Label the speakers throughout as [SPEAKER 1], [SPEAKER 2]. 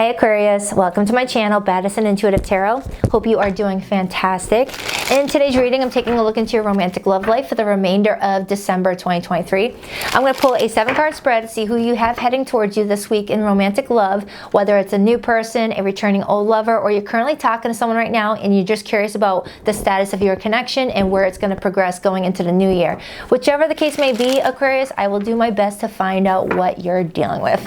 [SPEAKER 1] Hi Aquarius, welcome to my channel, Baddison Intuitive Tarot. Hope you are doing fantastic. In today's reading, I'm taking a look into your romantic love life for the remainder of December 2023. I'm going to pull a 7-card spread to see who you have heading towards you this week in romantic love, whether it's a new person, a returning old lover, or you're currently talking to someone right now and you're just curious about the status of your connection and where it's going to progress going into the new year. Whichever the case may be, Aquarius, I will do my best to find out what you're dealing with.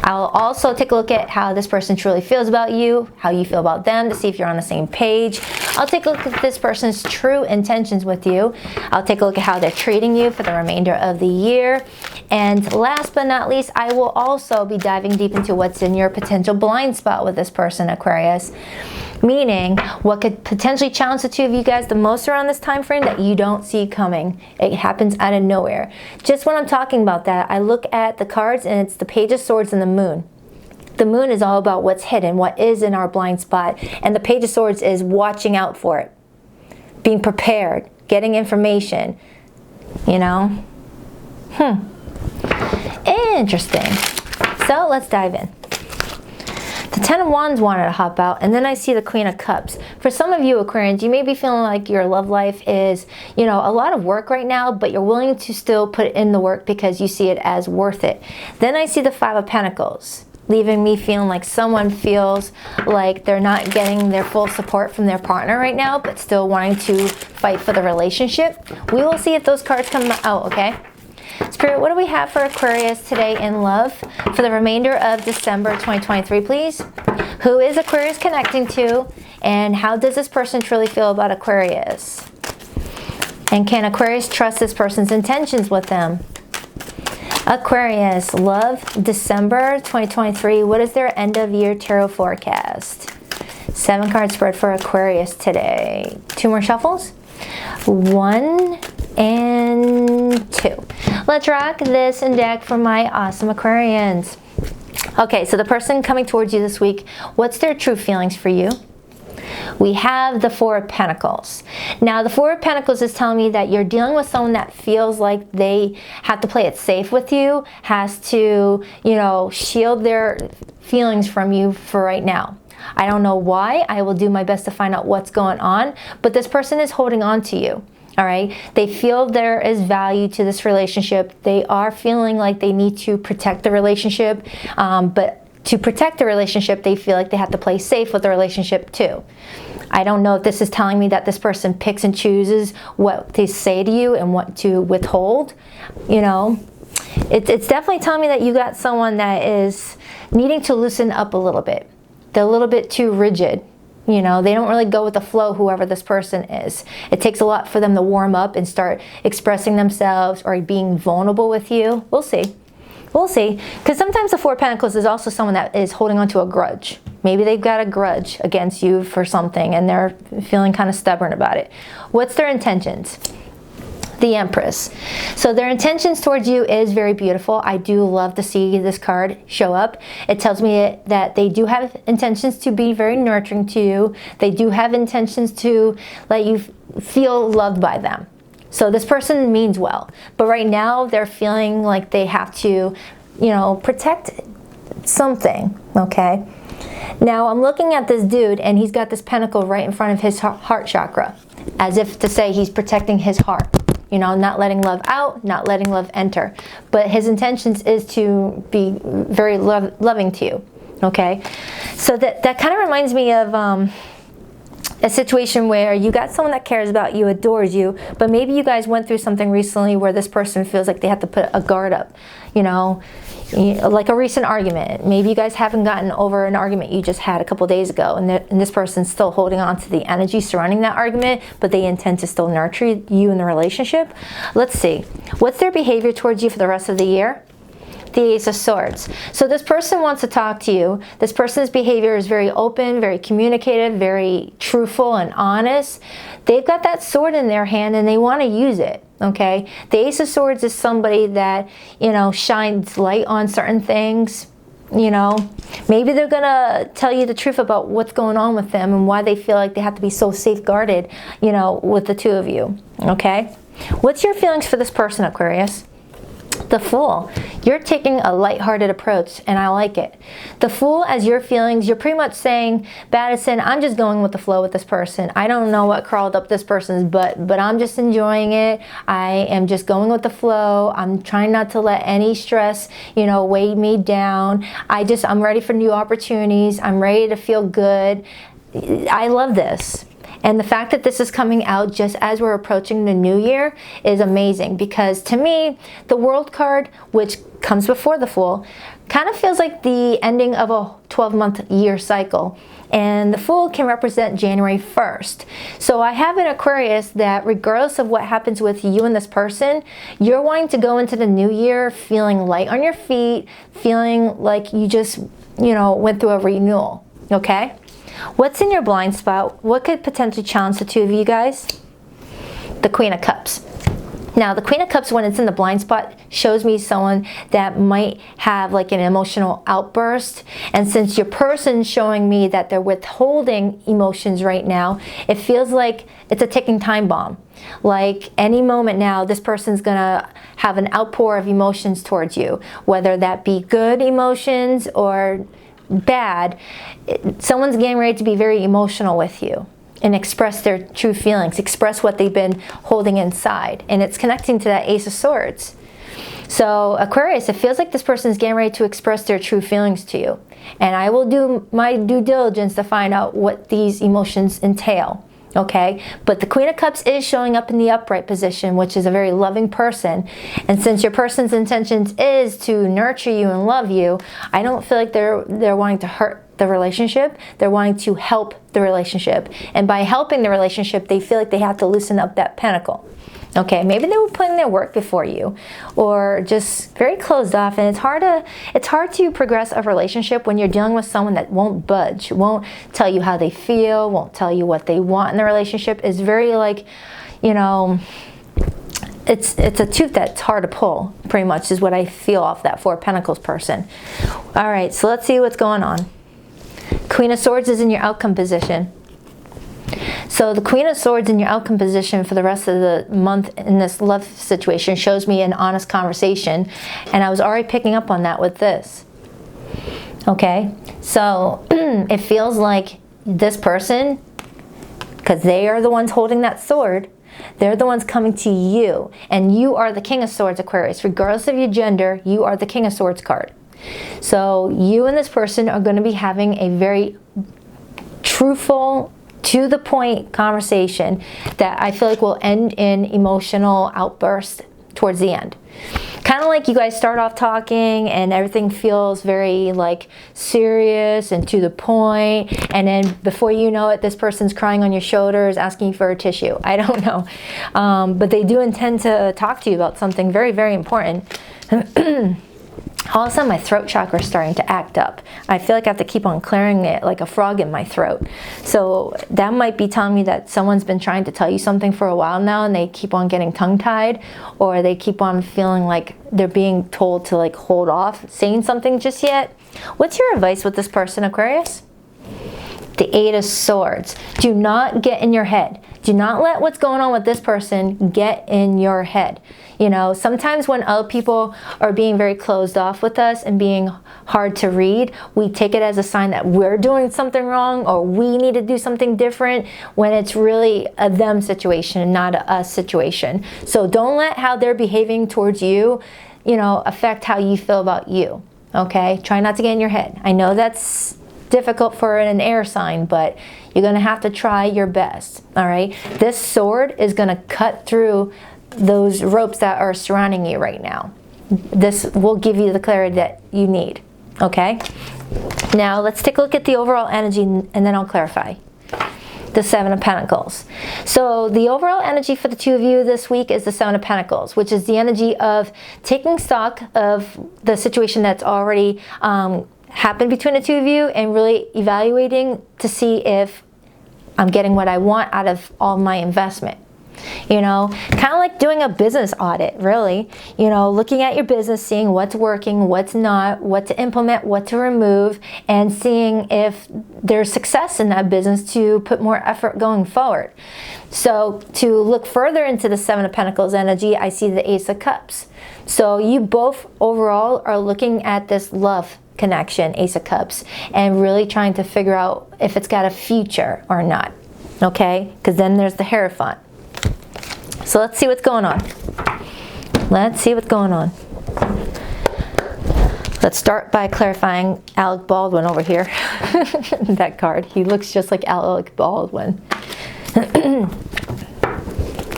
[SPEAKER 1] I'll also take a look at how this person truly feels about you, how you feel about them, to see if you're on the same page. I'll take a look at this person's true intentions with you. I'll take a look at how they're treating you for the remainder of the year. And last but not least, I will also be diving deep into what's in your potential blind spot with this person, Aquarius. Meaning, what could potentially challenge the two of you guys the most around this time frame that you don't see coming. It happens out of nowhere. Just when I'm talking about that, I look at the cards and it's the Page of Swords and the Moon. The Moon is all about what's hidden, what is in our blind spot. And the Page of Swords is watching out for it. Being prepared, getting information, you know? Interesting. So let's dive in. The Ten of Wands wanted to hop out, and then I see the Queen of Cups. For some of you Aquarians, you may be feeling like your love life is, a lot of work right now, but you're willing to still put in the work because you see it as worth it. Then I see the Five of Pentacles, leaving me feeling like someone feels like they're not getting their full support from their partner right now, but still wanting to fight for the relationship. We will see if those cards come out, okay? Spirit, what do we have for Aquarius today in love for the remainder of December 2023, please? Who is Aquarius connecting to? And how does this person truly feel about Aquarius? And can Aquarius trust this person's intentions with them? Aquarius, love, December 2023. What is their end of year tarot forecast? 7-card spread for Aquarius today. 2 more shuffles. 1 and 2. Let's rock this and deck for my awesome Aquarians. Okay, so the person coming towards you this week, what's their true feelings for you? We have the Four of Pentacles. Now, the Four of Pentacles is telling me that you're dealing with someone that feels like they have to play it safe with you, has to, shield their feelings from you for right now. I don't know why. I will do my best to find out what's going on, but this person is holding on to you. All right, they feel there is value to this relationship. They are feeling like they need to protect the relationship, but to protect the relationship, they feel like they have to play safe with the relationship too. I don't know if this is telling me that this person picks and chooses what they say to you and what to withhold. It's definitely telling me that you got someone that is needing to loosen up a little bit. They're a little bit too rigid. They don't really go with the flow, whoever this person is. It takes a lot for them to warm up and start expressing themselves or being vulnerable with you. We'll see. We'll see. Because sometimes the Four of Pentacles is also someone that is holding on to a grudge. Maybe they've got a grudge against you for something and they're feeling kind of stubborn about it. What's their intentions? The Empress. So their intentions towards you is very beautiful. I do love to see this card show up. It tells me that they do have intentions to be very nurturing to you. They do have intentions to let you feel loved by them. So this person means well. But right now they're feeling like they have to, protect something, okay? Now I'm looking at this dude and he's got this pentacle right in front of his heart chakra, as if to say he's protecting his heart. Not letting love out, not letting love enter. But his intentions is to be very loving to you, okay? So that kind of reminds me of a situation where you got someone that cares about you, adores you, but maybe you guys went through something recently where this person feels like they have to put a guard up, like a recent argument. Maybe you guys haven't gotten over an argument you just had a couple days ago, and this person's still holding on to the energy surrounding that argument, but they intend to still nurture you in the relationship. Let's see. What's their behavior towards you for the rest of the year? The Ace of Swords. So this person wants to talk to you. This person's behavior is very open, very communicative, very truthful and honest. They've got that sword in their hand and they want to use it, okay? The Ace of Swords is somebody that, shines light on certain things. Maybe they're gonna tell you the truth about what's going on with them and why they feel like they have to be so safeguarded, with the two of you, okay? What's your feelings for this person, Aquarius? The Fool. You're taking a lighthearted approach, and I like it. The Fool, as your feelings, you're pretty much saying, Baddison, I'm just going with the flow with this person. I don't know what crawled up this person's butt, but I'm just enjoying it. I am just going with the flow. I'm trying not to let any stress, weigh me down. I'm ready for new opportunities. I'm ready to feel good. I love this. And the fact that this is coming out just as we're approaching the new year is amazing, because to me, the World card, which comes before the Fool, kind of feels like the ending of a 12-month year cycle. And the Fool can represent January 1st. So I have an Aquarius that regardless of what happens with you and this person, you're wanting to go into the new year feeling light on your feet, feeling like you just, went through a renewal, okay? What's in your blind spot? What could potentially challenge the two of you guys? The Queen of Cups. Now, the Queen of Cups, when it's in the blind spot, shows me someone that might have like an emotional outburst. And since your person's showing me that they're withholding emotions right now, it feels like it's a ticking time bomb. Like any moment now, this person's gonna have an outpour of emotions towards you, whether that be good emotions or bad. Someone's getting ready to be very emotional with you and express their true feelings, express what they've been holding inside, and it's connecting to that Ace of Swords. So Aquarius, it feels like this person's getting ready to express their true feelings to you, and I will do my due diligence to find out what these emotions entail. Okay, but the Queen of Cups is showing up in the upright position, which is a very loving person. And since your person's intentions is to nurture you and love you, I don't feel like they're wanting to hurt the relationship. They're wanting to help the relationship. And by helping the relationship, they feel like they have to loosen up that pentacle. Okay, maybe they were putting their work before you, or just very closed off, and it's hard to progress a relationship when you're dealing with someone that won't budge, won't tell you how they feel, won't tell you what they want in the relationship. Is very like, it's a tooth that's hard to pull, pretty much is what I feel off that Four of Pentacles person. All right, so let's see what's going on. Queen of Swords is in your outcome position. So the Queen of Swords in your outcome position for the rest of the month in this love situation shows me an honest conversation, and I was already picking up on that with this. Okay, so it feels like this person, because they are the ones holding that sword, they're the ones coming to you, and you are the King of Swords, Aquarius. Regardless of your gender, you are the King of Swords card. So you and this person are going to be having a very truthful, to the point conversation that I feel like will end in emotional outbursts towards the end. Kind of like you guys start off talking and everything feels very like serious and to the point, and then before you know it, this person's crying on your shoulders asking for a tissue. I don't know, but they do intend to talk to you about something very, very important. All of a sudden my throat chakra is starting to act up. I feel like I have to keep on clearing it like a frog in my throat. So that might be telling me that someone's been trying to tell you something for a while now, and they keep on getting tongue-tied, or they keep on feeling like they're being told to like hold off saying something just yet. What's your advice with this person, Aquarius? The Eight of Swords. Do not get in your head. Do not let what's going on with this person get in your head. Sometimes when other people are being very closed off with us and being hard to read, we take it as a sign that we're doing something wrong or we need to do something different, when it's really a them situation and not a us situation. So don't let how they're behaving towards you, affect how you feel about you. Okay? Try not to get in your head. I know that's difficult for an air sign, but you're going to have to try your best. All right? This sword is going to cut through those ropes that are surrounding you right now. This will give you the clarity that you need. Okay? Now let's take a look at the overall energy, and then I'll clarify. The Seven of Pentacles. So the overall energy for the two of you this week is the Seven of Pentacles, which is the energy of taking stock of the situation that's already happened between the two of you and really evaluating to see if I'm getting what I want out of all my investment. Kind of like doing a business audit, really. Looking at your business, seeing what's working, what's not, what to implement, what to remove, and seeing if there's success in that business to put more effort going forward. So to look further into the Seven of Pentacles energy, I see the Ace of Cups. So you both overall are looking at this love connection, Ace of Cups, and really trying to figure out if it's got a future or not. Okay? Because then there's the Hierophant. So let's see what's going on. Let's see what's going on. Let's start by clarifying Alec Baldwin over here. That card. He looks just like Alec Baldwin.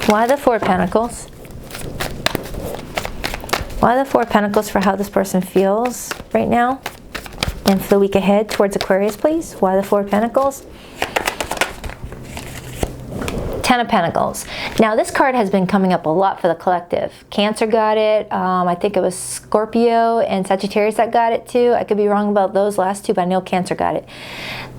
[SPEAKER 1] Why the Four of Pentacles? Why the Four of Pentacles for how this person feels right now? And for the week ahead towards Aquarius, please. Why the Four of Pentacles? Ten of Pentacles. Now this card has been coming up a lot for the collective. Cancer got it. I think it was Scorpio and Sagittarius that got it too. I could be wrong about those last two, but I know Cancer got it.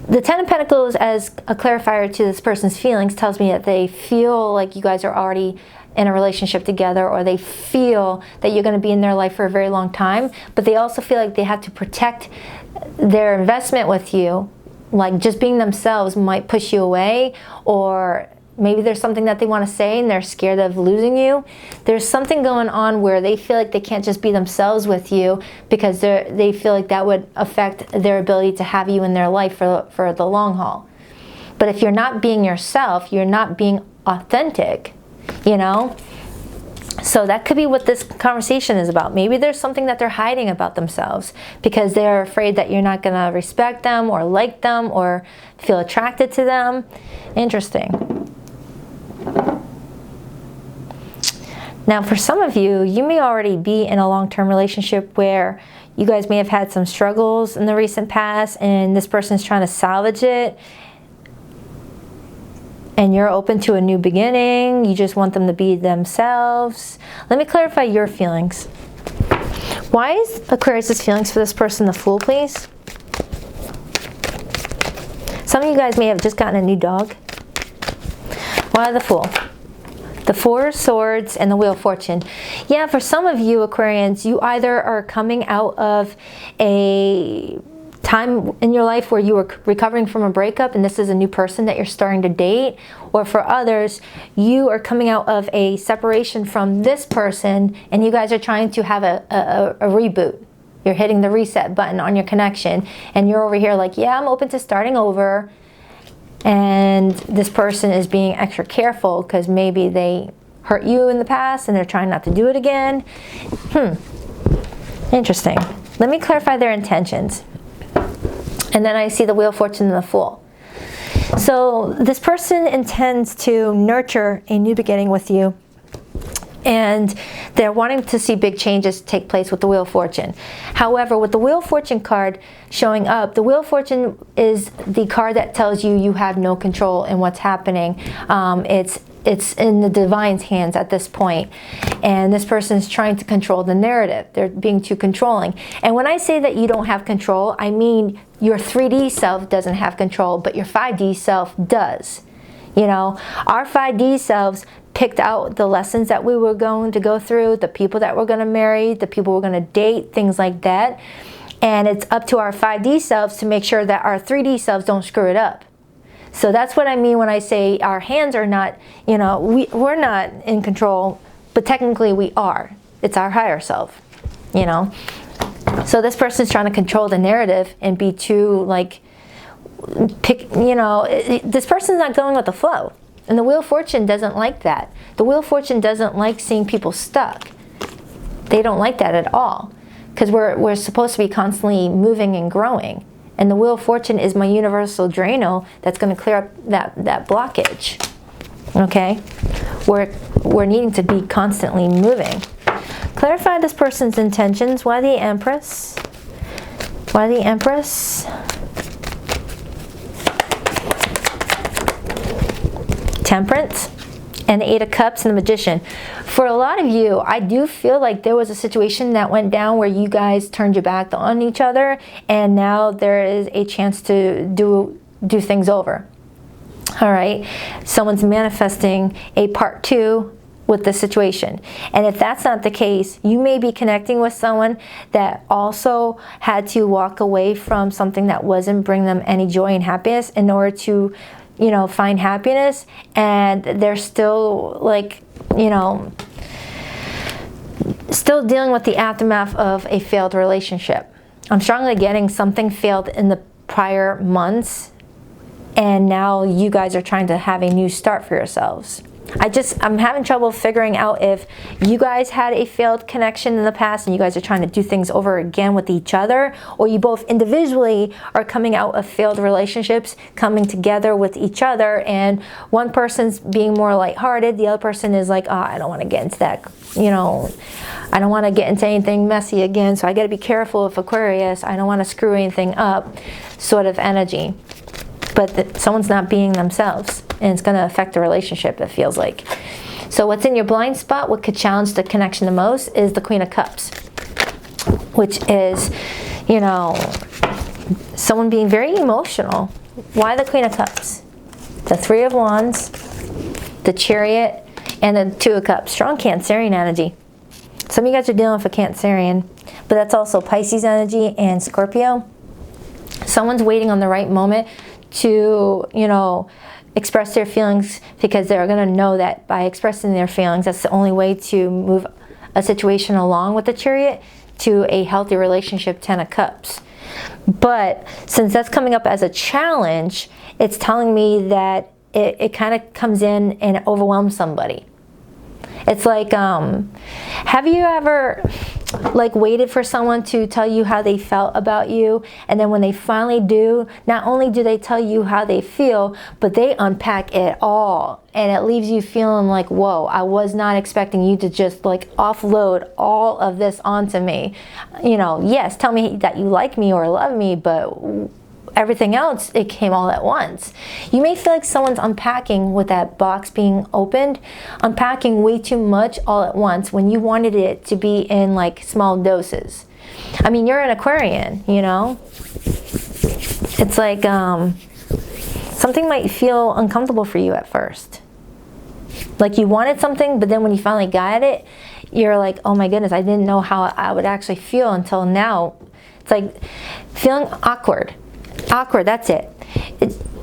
[SPEAKER 1] The Ten of Pentacles as a clarifier to this person's feelings tells me that they feel like you guys are already in a relationship together, or they feel that you're going to be in their life for a very long time, but they also feel like they have to protect their investment with you. Like just being themselves might push you away, or maybe there's something that they want to say and they're scared of losing you. There's something going on where they feel like they can't just be themselves with you because they feel like that would affect their ability to have you in their life for the long haul. But if you're not being yourself, you're not being authentic, you know? So that could be what this conversation is about. Maybe there's something that they're hiding about themselves because they're afraid that you're not going to respect them or like them or feel attracted to them. Interesting. Now for some of you, you may already be in a long-term relationship where you guys may have had some struggles in the recent past and this person's trying to salvage it, and you're open to a new beginning. You just want them to be themselves. Let me clarify your feelings. Why is Aquarius' feelings for this person the Fool, please? Some of you guys may have just gotten a new dog. Why the Fool? The Four of Swords and the Wheel of Fortune. Yeah, for some of you Aquarians, you either are coming out of a time in your life where you were recovering from a breakup and this is a new person that you're starting to date, or for others, you are coming out of a separation from this person and you guys are trying to have a reboot. You're hitting the reset button on your connection and you're over here like, yeah, I'm open to starting over. And this person is being extra careful because maybe they hurt you in the past and they're trying not to do it again. Interesting. Let me clarify their intentions. And then I see the Wheel of Fortune and the Fool. So this person intends to nurture a new beginning with you. And they're wanting to see big changes take place with the Wheel of Fortune. However, with the Wheel of Fortune card showing up, the Wheel of Fortune is the card that tells you you have no control in what's happening. It's in the divine's hands at this point. And this person is trying to control the narrative. They're being too controlling. And when I say that you don't have control, I mean your 3D self doesn't have control, but your 5D self does. You know, our 5D selves picked out the lessons that we were going to go through, the people that we're going to marry, the people we're going to date, things like that. And it's up to our 5D selves to make sure that our 3D selves don't screw it up. So that's what I mean when I say our hands are not, you know, we're not in control, but technically we are. It's our higher self, you know. So this person's trying to control the narrative and be too, like, this person's not going with the flow. And the Wheel of Fortune doesn't like that. The Wheel of Fortune doesn't like seeing people stuck. They don't like that at all. Because we're supposed to be constantly moving and growing. And the Wheel of Fortune is my universal Drano that's going to clear up that blockage. Okay? We're needing to be constantly moving. Clarify this person's intentions. Why the Empress? Why the Empress? Temperance and the Eight of Cups and the Magician. For a lot of you, I do feel like there was a situation that went down where you guys turned your back on each other and now there is a chance to do things over. All right, someone's manifesting a part 2 with the situation. And if that's not the case, you may be connecting with someone that also had to walk away from something that wasn't bringing them any joy and happiness in order to, you know, find happiness, and they're still like, you know, still dealing with the aftermath of a failed relationship. I'm strongly getting something failed in the prior months, and now you guys are trying to have a new start for yourselves. I'm having trouble figuring out if you guys had a failed connection in the past and you guys are trying to do things over again with each other, or you both individually are coming out of failed relationships, coming together with each other, and one person's being more lighthearted, the other person is like, oh, I don't want to get into that, you know, I don't want to get into anything messy again, so I got to be careful with Aquarius, I don't want to screw anything up sort of energy. But someone's not being themselves, and it's going to affect the relationship, it feels like. So what's in your blind spot, what could challenge the connection the most, is the Queen of Cups, which is, you know, someone being very emotional. Why the Queen of Cups? The Three of Wands, the Chariot, and the Two of Cups. Strong Cancerian energy. Some of you guys are dealing with a Cancerian, but that's also Pisces energy and Scorpio. Someone's waiting on the right moment to, you know, express their feelings, because they're going to know that by expressing their feelings, that's the only way to move a situation along with the Chariot to a healthy relationship, 10 of Cups. But since that's coming up as a challenge, it's telling me that it kind of comes in and overwhelms somebody. It's like, have you ever like waited for someone to tell you how they felt about you, and then when they finally do, not only do they tell you how they feel, but they unpack it all, and it leaves you feeling like, whoa, I was not expecting you to just like offload all of this onto me. You know, yes, tell me that you like me or love me, but everything else, it came all at once. You may feel like someone's unpacking with that box being opened, unpacking way too much all at once when you wanted it to be in like small doses. I mean, you're an Aquarian, you know? It's like something might feel uncomfortable for you at first. Like you wanted something, but then when you finally got it, you're like, oh my goodness, I didn't know how I would actually feel until now. It's like feeling awkward. Awkward, that's it.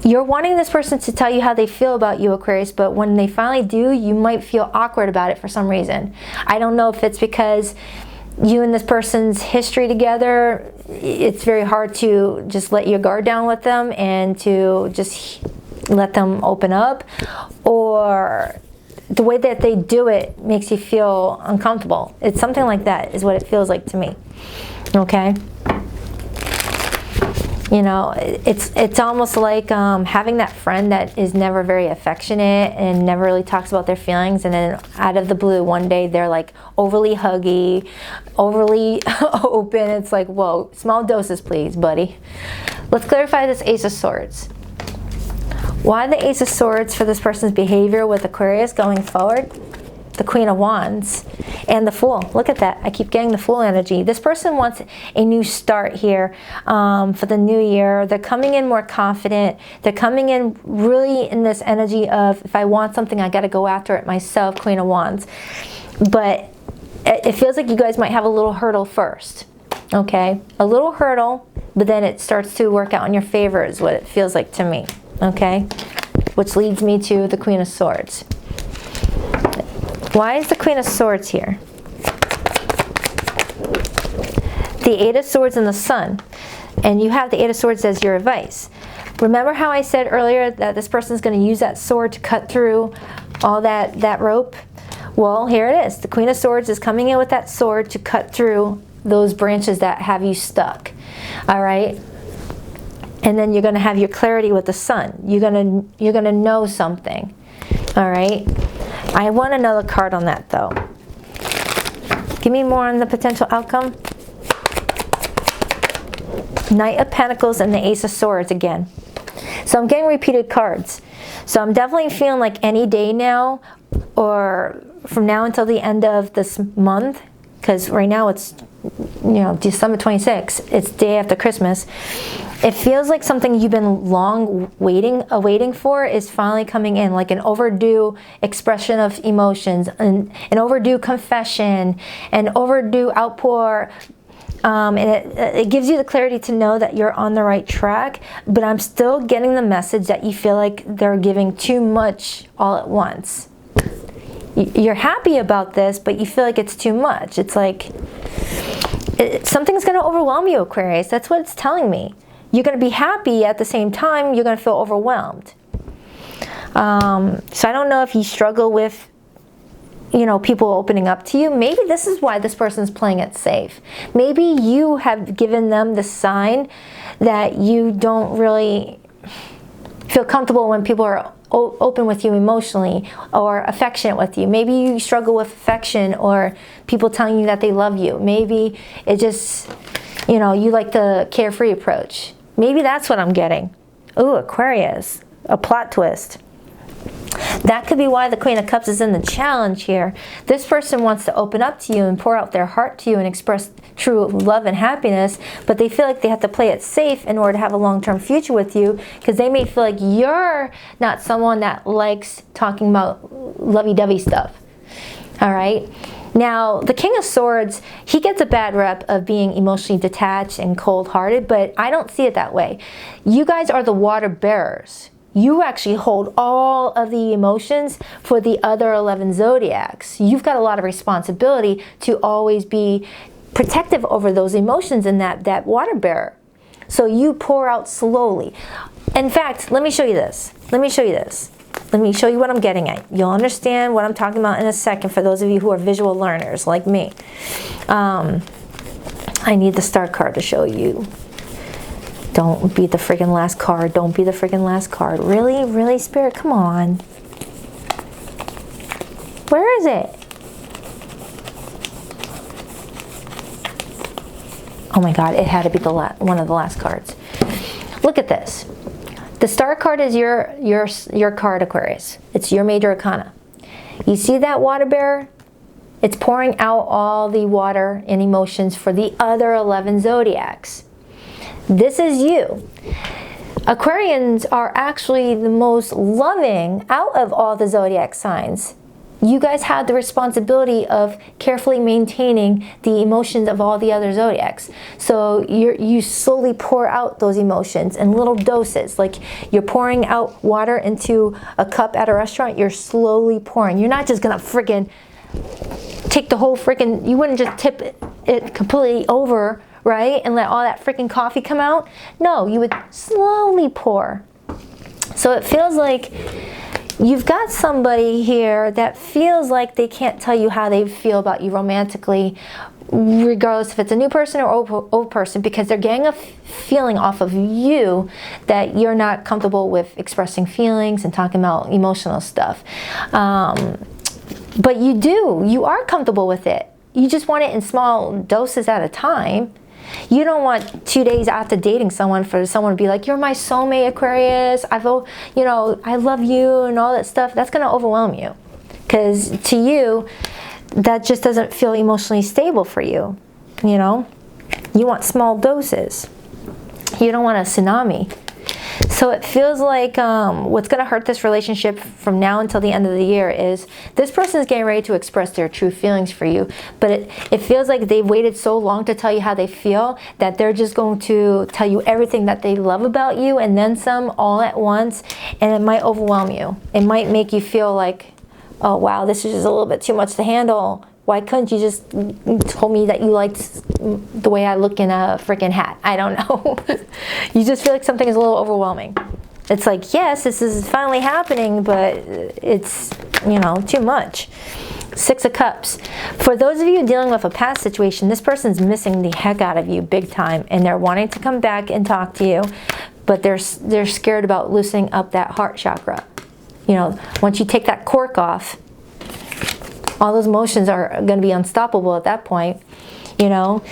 [SPEAKER 1] You're wanting this person to tell you how they feel about you, Aquarius, but when they finally do, you might feel awkward about it for some reason. I don't know if it's because you and this person's history together, it's very hard to just let your guard down with them and to just let them open up, or the way that they do it makes you feel uncomfortable. It's something like that is what it feels like to me. Okay? You know, it's almost like having that friend that is never very affectionate and never really talks about their feelings, and then out of the blue one day they're like overly huggy, overly open. It's like, whoa, small doses please, buddy. Let's clarify this Ace of Swords. Why the Ace of Swords for this person's behavior with Aquarius going forward? The Queen of Wands and the Fool. Look at that. I keep getting the Fool energy. This person wants a new start here for the new year. They're coming in more confident. They're coming in really in this energy of, if I want something, I got to go after it myself, Queen of Wands. But it feels like you guys might have a little hurdle first. Okay? A little hurdle, but then it starts to work out in your favor is what it feels like to me. Okay? Which leads me to the Queen of Swords. Why is the Queen of Swords here? The Eight of Swords and the Sun. And you have the Eight of Swords as your advice. Remember how I said earlier that this person is going to use that sword to cut through all that rope? Well, here it is. The Queen of Swords is coming in with that sword to cut through those branches that have you stuck. All right? And then you're going to have your clarity with the Sun. You're going to know something. All right? I want another card on that though. Give me more on the potential outcome. Knight of Pentacles and the Ace of Swords again. So I'm getting repeated cards. So I'm definitely feeling like any day now, or from now until the end of this month, because right now it's, you know, December 26th, it's day after Christmas. It feels like something you've been long awaiting for is finally coming in, like an overdue expression of emotions, an overdue confession, an overdue outpour. And it gives you the clarity to know that you're on the right track, but I'm still getting the message that you feel like they're giving too much all at once. you're happy about this, but you feel like it's too much. It's like something's going to overwhelm you, Aquarius. That's what it's telling me. You're going to be happy at the same time. You're going to feel overwhelmed. So I don't know if you struggle with, you know, people opening up to you. Maybe this is why this person's playing it safe. Maybe you have given them the sign that you don't really feel comfortable when people are open with you emotionally or affectionate with you. Maybe you struggle with affection or people telling you that they love you. Maybe it just, you know, you like the carefree approach. Maybe that's what I'm getting. Ooh, Aquarius, a plot twist. That could be why the Queen of Cups is in the challenge here. This person wants to open up to you and pour out their heart to you and express true love and happiness, but they feel like they have to play it safe in order to have a long-term future with you, because they may feel like you're not someone that likes talking about lovey-dovey stuff. All right? Now, the King of Swords, he gets a bad rep of being emotionally detached and cold-hearted, but I don't see it that way. You guys are the water bearers. You actually hold all of the emotions for the other 11 zodiacs. You've got a lot of responsibility to always be protective over those emotions in that water bearer. So you pour out slowly. In fact, let me show you this. Let me show you this. Let me show you what I'm getting at. You'll understand what I'm talking about in a second for those of you who are visual learners like me. I need the star card to show you. Don't be the friggin' last card. Don't be the friggin' last card. Really? Really, Spirit? Come on. Where is it? Oh my God, it had to be the one of the last cards. Look at this. The star card is your card, Aquarius. It's your major arcana. You see that water bearer? It's pouring out all the water and emotions for the other 11 zodiacs. This is you. Aquarians are actually the most loving out of all the zodiac signs. You guys have the responsibility of carefully maintaining the emotions of all the other zodiacs. So you slowly pour out those emotions in little doses. Like you're pouring out water into a cup at a restaurant, you're slowly pouring. You're not just gonna freaking take the whole freaking, you wouldn't just tip it completely over, right? And let all that freaking coffee come out. No, you would slowly pour. So it feels like you've got somebody here that feels like they can't tell you how they feel about you romantically, regardless if it's a new person or old person, because they're getting a feeling off of you that you're not comfortable with expressing feelings and talking about emotional stuff. But you are comfortable with it. You just want it in small doses at a time. You don't want 2 days after dating someone for someone to be like, you're my soulmate, Aquarius, I love you and all that stuff. That's going to overwhelm you, because to you that just doesn't feel emotionally stable for you. You know, you want small doses. You don't want a tsunami. So it feels like what's going to hurt this relationship from now until the end of the year is this person is getting ready to express their true feelings for you, but it feels like they've waited so long to tell you how they feel that they're just going to tell you everything that they love about you and then some all at once, and it might overwhelm you. It might make you feel like, oh wow, this is just a little bit too much to handle. Why couldn't you just told me that you liked the way I look in a freaking hat? I don't know. You just feel like something is a little overwhelming. It's like, yes, this is finally happening, but it's, you know, too much. 6 of Cups. For those of you dealing with a past situation, this person's missing the heck out of you big time, and they're wanting to come back and talk to you, but they're scared about loosening up that heart chakra. You know, once you take that cork off, all those emotions are going to be unstoppable at that point. You know,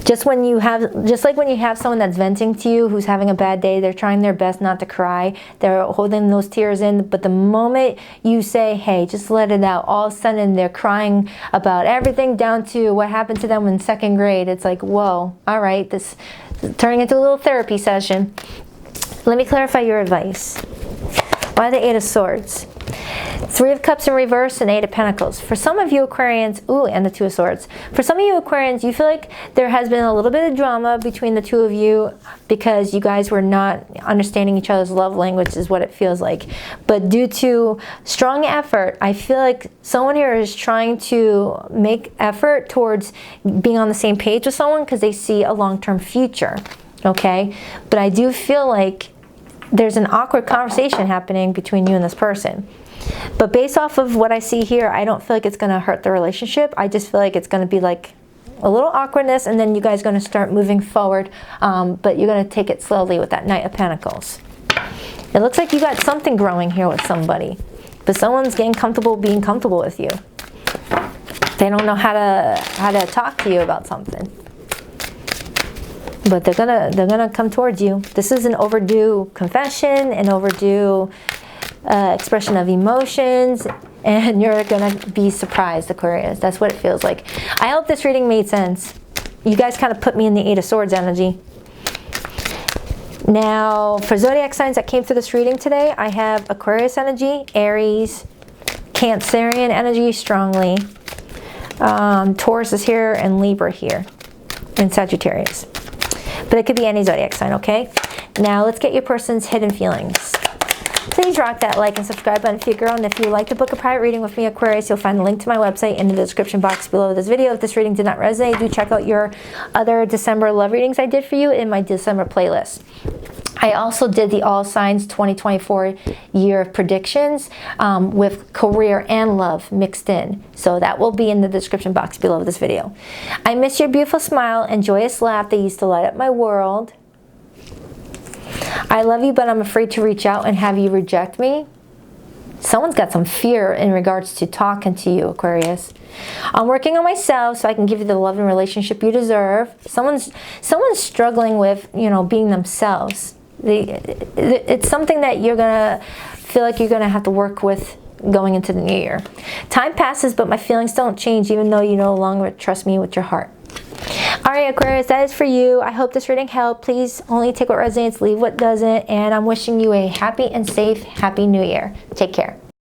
[SPEAKER 1] just like when you have someone that's venting to you who's having a bad day, they're trying their best not to cry, they're holding those tears in, but the moment you say, hey, just let it out, all of a sudden they're crying about everything down to what happened to them in 2nd grade. It's like, whoa, all right, this is turning into a little therapy session. Let me clarify your advice. Why the 8 of Swords? Three of Cups in reverse and Eight of Pentacles. For some of you Aquarians, ooh, and the Two of Swords. For some of you Aquarians, you feel like there has been a little bit of drama between the two of you because you guys were not understanding each other's love language, is what it feels like. But due to strong effort, I feel like someone here is trying to make effort towards being on the same page with someone because they see a long-term future, okay? But I do feel like there's an awkward conversation happening between you and this person. But based off of what I see here, I don't feel like it's going to hurt the relationship. I just feel like it's going to be like a little awkwardness, and then you guys are going to start moving forward, but you're going to take it slowly with that Knight of Pentacles. It looks like you got something growing here with somebody, but someone's getting comfortable being comfortable with you. They don't know how to talk to you about something, but they're gonna come towards you. This is an overdue confession, an overdue expression of emotions, and you're gonna be surprised, Aquarius. That's what it feels like. I hope this reading made sense. You guys kind of put me in the Eight of Swords energy. Now, for zodiac signs that came through this reading today, I have Aquarius energy, Aries, Cancerian energy strongly, Taurus is here, and Libra here, and Sagittarius. But it could be any zodiac sign, okay? Now, let's get your person's hidden feelings. Please rock that like and subscribe button if you're a girl, and if you would like to book a private reading with me, Aquarius, you'll find the link to my website in the description box below this video. If this reading did not resonate, do check out your other December love readings I did for you in my December playlist. I also did the All Signs 2024 year of predictions with career and love mixed in. So that will be in the description box below this video. I miss your beautiful smile and joyous laugh that used to light up my world. I love you, but I'm afraid to reach out and have you reject me. Someone's got some fear in regards to talking to you, Aquarius. I'm working on myself so I can give you the love and relationship you deserve. Someone's struggling with, you know, being themselves. It's something that you're gonna feel like you're gonna have to work with going into the new year. Time passes, but my feelings don't change, even though you no longer trust me with your heart. All right, Aquarius, that is for you. I hope this reading helped. Please only take what resonates, leave what doesn't, and I'm wishing you a happy and safe, happy new year. Take care.